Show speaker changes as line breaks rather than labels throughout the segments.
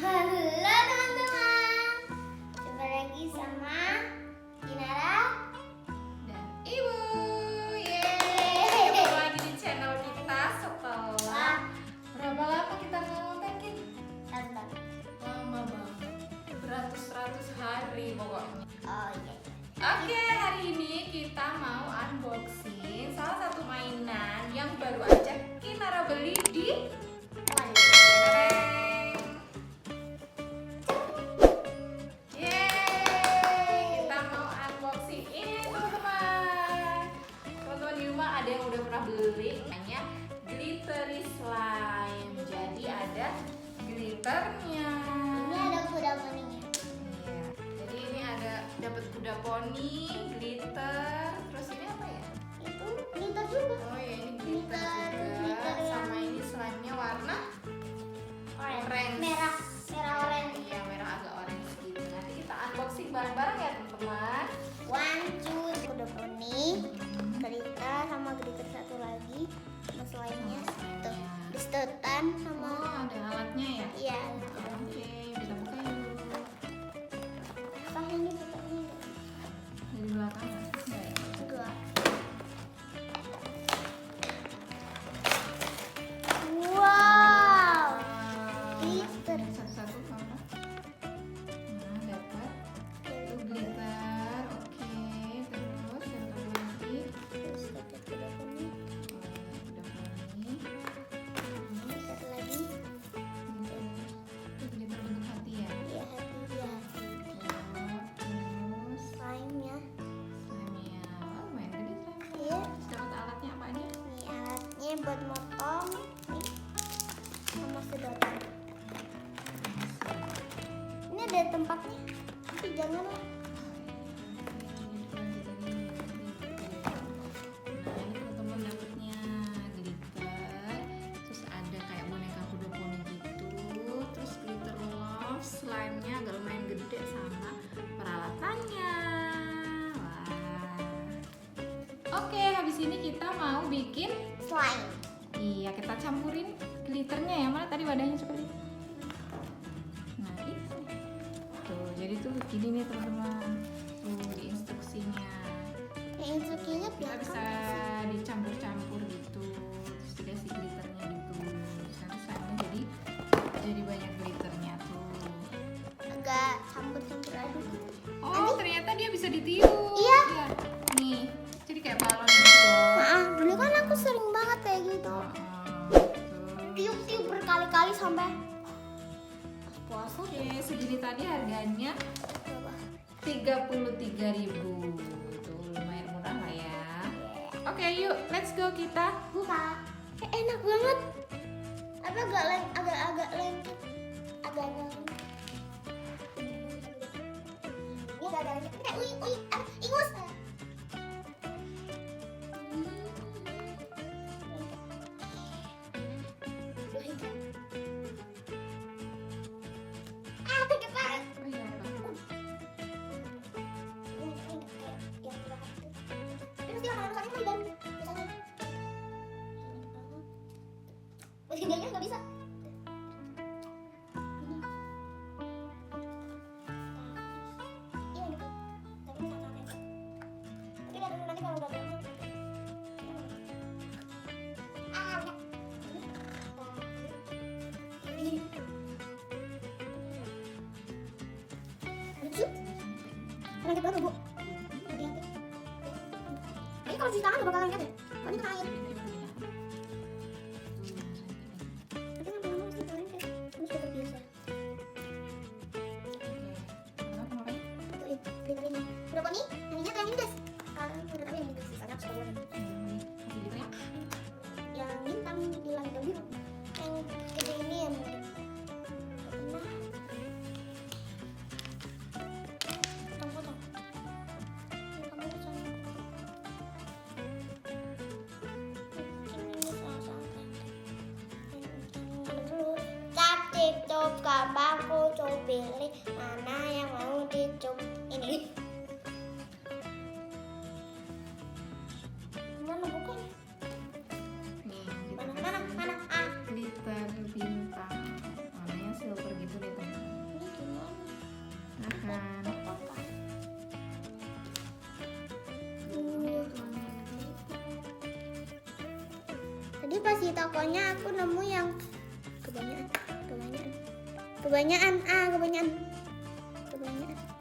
Halo teman-teman, jumpa lagi sama Kinara
dan Ibu. Yeay, ketemu lagi di channel kita setelah berapa lama kita nggak ngontenin?
Tonton.
Lama banget, beratus-ratus hari pokoknya.
Oh iya.
Oke, hari ini kita mau unboxing salah satu mainan yang baru aja Kinara beli di ada yang udah pernah beli, namanya glittery slime. Jadi ada glitternya.
Ini ada kuda poninya.
Iya. Jadi ini ada dapat kuda poni, glitter, terus ini apa ya?
Itu glitter juga.
Oh ya, ini glitter juga.
Glitter
Sama ini slime-nya warna orange.
Merah orange.
Iya, merah agak orange gitu. Nanti kita unboxing bareng-bareng ya teman-teman.
One, two, kuda poni, glitter sama glitter satu lagi, sama slime-nya tuh, disedotan sama.
Oh, ada alatnya ya?
Iya.
Oke, kita buka yuk.
Apa ini bukanya?
Dari belakang enggak ya?
Enggak. Wow. Glitter.
Satu-satu mana? Nah, dapat itu glitter. Oke, terus yang satu lagi.
Terus dapat kuda poni,
Udah poni.
terus satu lagi.
Itu glitter bentuk hati ya.
Iya, hati ya.
Terus
Slime-nya.
slime-nya. Oh, lumayan gede slime.
Iya.
Terus dapat alatnya apa aja?
Ini alatnya buat motong. Nih. Sama sedotan. Ini ada tempatnya. Tapi janganlah.
Nah, ini teman-teman dapetnya glitter, terus ada kayak boneka kuda poni gitu, terus glitter love, slime-nya agak lumayan gede sama peralatannya. Wah. Oke, habis ini kita mau bikin.
Slime.
Iya, kita campurin glitternya ya. Mana tadi wadahnya seperti itu. Nah, ini. Tuh, jadi tuh gini nih teman-teman. Tuh di instruksinya.
Yang instruksinya
Kita
belakang.
bisa dicampur-campur gitu, terus dikasih glitternya gitu. Terus nanti slime-nya jadi banyak glitternya tuh.
Agak campur-campur aduk.
Oh, ternyata dia bisa ditiup.
Iya.
Nih, jadi kayak balon gitu loh.
Maaf, dulu kan aku sering banget kayak gitu.
Tuh.
Tiup-tiup berkali-kali sampai puasa.
Oke, segini tadi harganya
Berapa?
33.000. Tuh, lumayan murah lah ya. Oke, yuk, let's go kita.
Buka. Enak banget. Apa agak lengket. Agak-agak. Ini agak lengket. Ingus. Lengket banget.
Oh iya, Pak.
Gayanya nggak bisa. Nanti kalau udah lucu. Lengket banget bu. Hati-hati. Ini kalau di tangan nggak bakal lengket ya? Soalnya kena air. Nanti kan tangan mesti lengket. Ini sudah terbiasa. Glitter ini. Udah poni? Yang ini atau yang ini guys? Udah tapi yang ini guys. Sisanya aku sudah buat. Yang bintang di langit yang biru. Yang gede ini yang mungkin. Nah. Potong-potong. Ini kamu bisa. Cap tiup gambarku coba pilih mana yang mau dicup ini. Mana bukan?
Nih, kita
Mana? Ah.
glitter bintang warnanya silver gitu deh teman.
Tadi pas di tokonya aku nemu yang kebanyakan.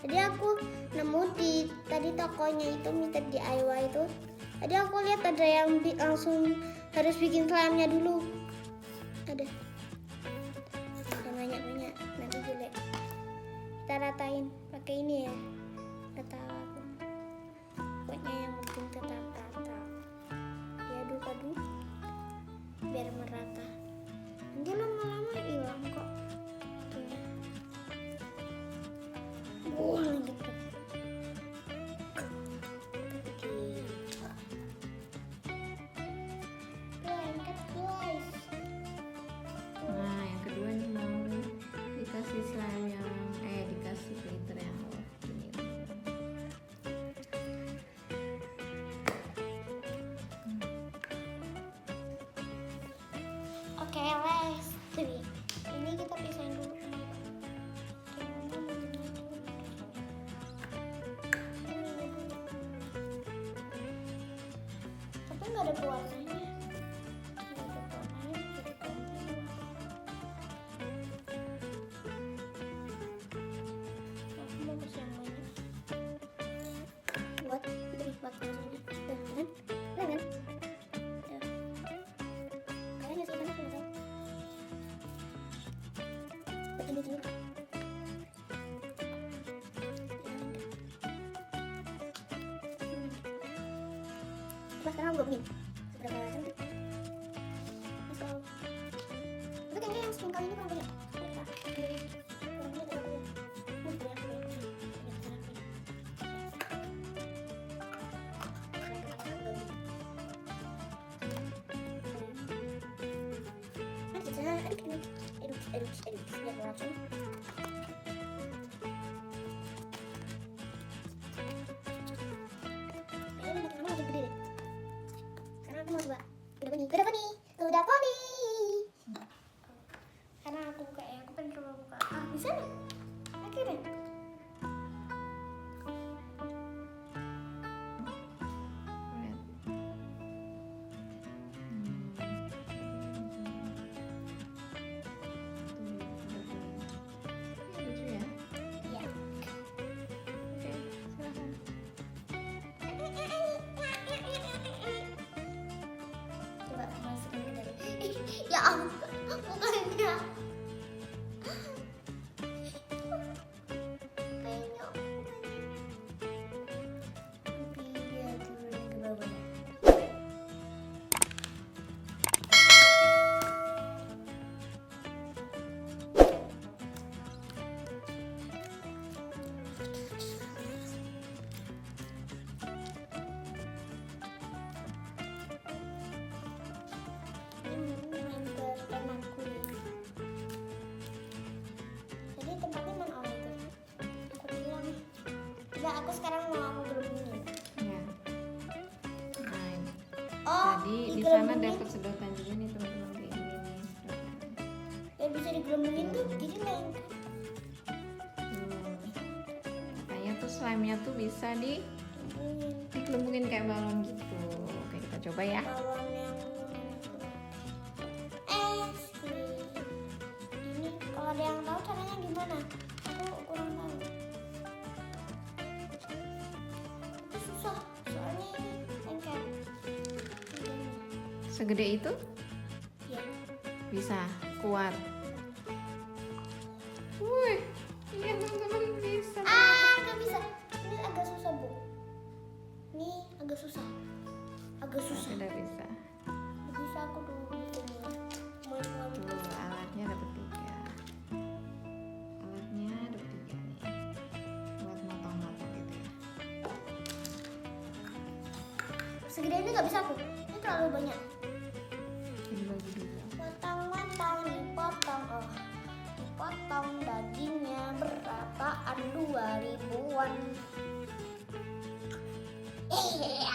Jadi aku nemu di tadi tokonya itu Mr. DIY itu. Tadi aku lihat ada yang langsung harus bikin slime-nya dulu. Ada banyak nanti jelek. Kita ratain pakai ini ya. Rata aku. Pokoknya yang penting tetap rata. Diaduk-aduk biar merata. Nanti lama-lama hilang kok. Gitu.
Nah, yang kedua nih mau dikasih slime yang dikasih glitter yang ini.
Oke, last 3. Ini kita pisahin dulu. Tapi nggak ada pewarnanya. Jadi ganti. Aku mau kasih yang banyak. Buat beri bakal ini. Kan? Ya. Kayaknya sih kan selesai. Ini dulu. Mas sekarang gue bikin seberapa cantik. Let's go. Tapi kayaknya yang spring kali ini kurang banyak. Kurang banyak terlalu banyak. Edit biar meracun. Ini makin lama makin gede deh. Sekarang aku mau coba kuda poni. Karena aku pengen coba buka. Bisa nih. Akhirnya.
Lucu ya?
Iya.
Oke, silakan.
Coba masukin ke dalam. Ya ampun, mukanya. Penyok. Tapi dia turun ke bawah. Jadi tempatnya mana orang itu? Aku bilang. Coba aku sekarang mau aku gelembungin.
Ya. Nah,
Oh,
tadi di sana
digelembungin.
dapat sedotan juga nih teman-teman kayak gini nih sedotan.
Ya bisa digelembungin tuh jadi lengket.
Makanya tuh slime-nya tuh bisa digelembungin kayak balon gitu. Oke, kita coba ya.
Balon yang ini kalau ada yang tahu caranya gimana? Aku kurang tahu. Itu susah soalnya ini lengket.
Segede itu
Ya.
bisa kuat. Wih, iya teman-teman bisa.
Nggak bisa. Ini agak susah bu. Ini agak susah.
Sudah bisa.
Nggak bisa aku dulu bikinnya. Mau
Tuh, alatnya dapat 3. Alatnya dapat 3 nih. Buat motong-motong gitu ya.
segede ini nggak bisa aku. Ini terlalu banyak.
Dibagi 2.
Potong-potong, dipotong. Dipotong dagingnya berapaan 2 ribuan. Iya.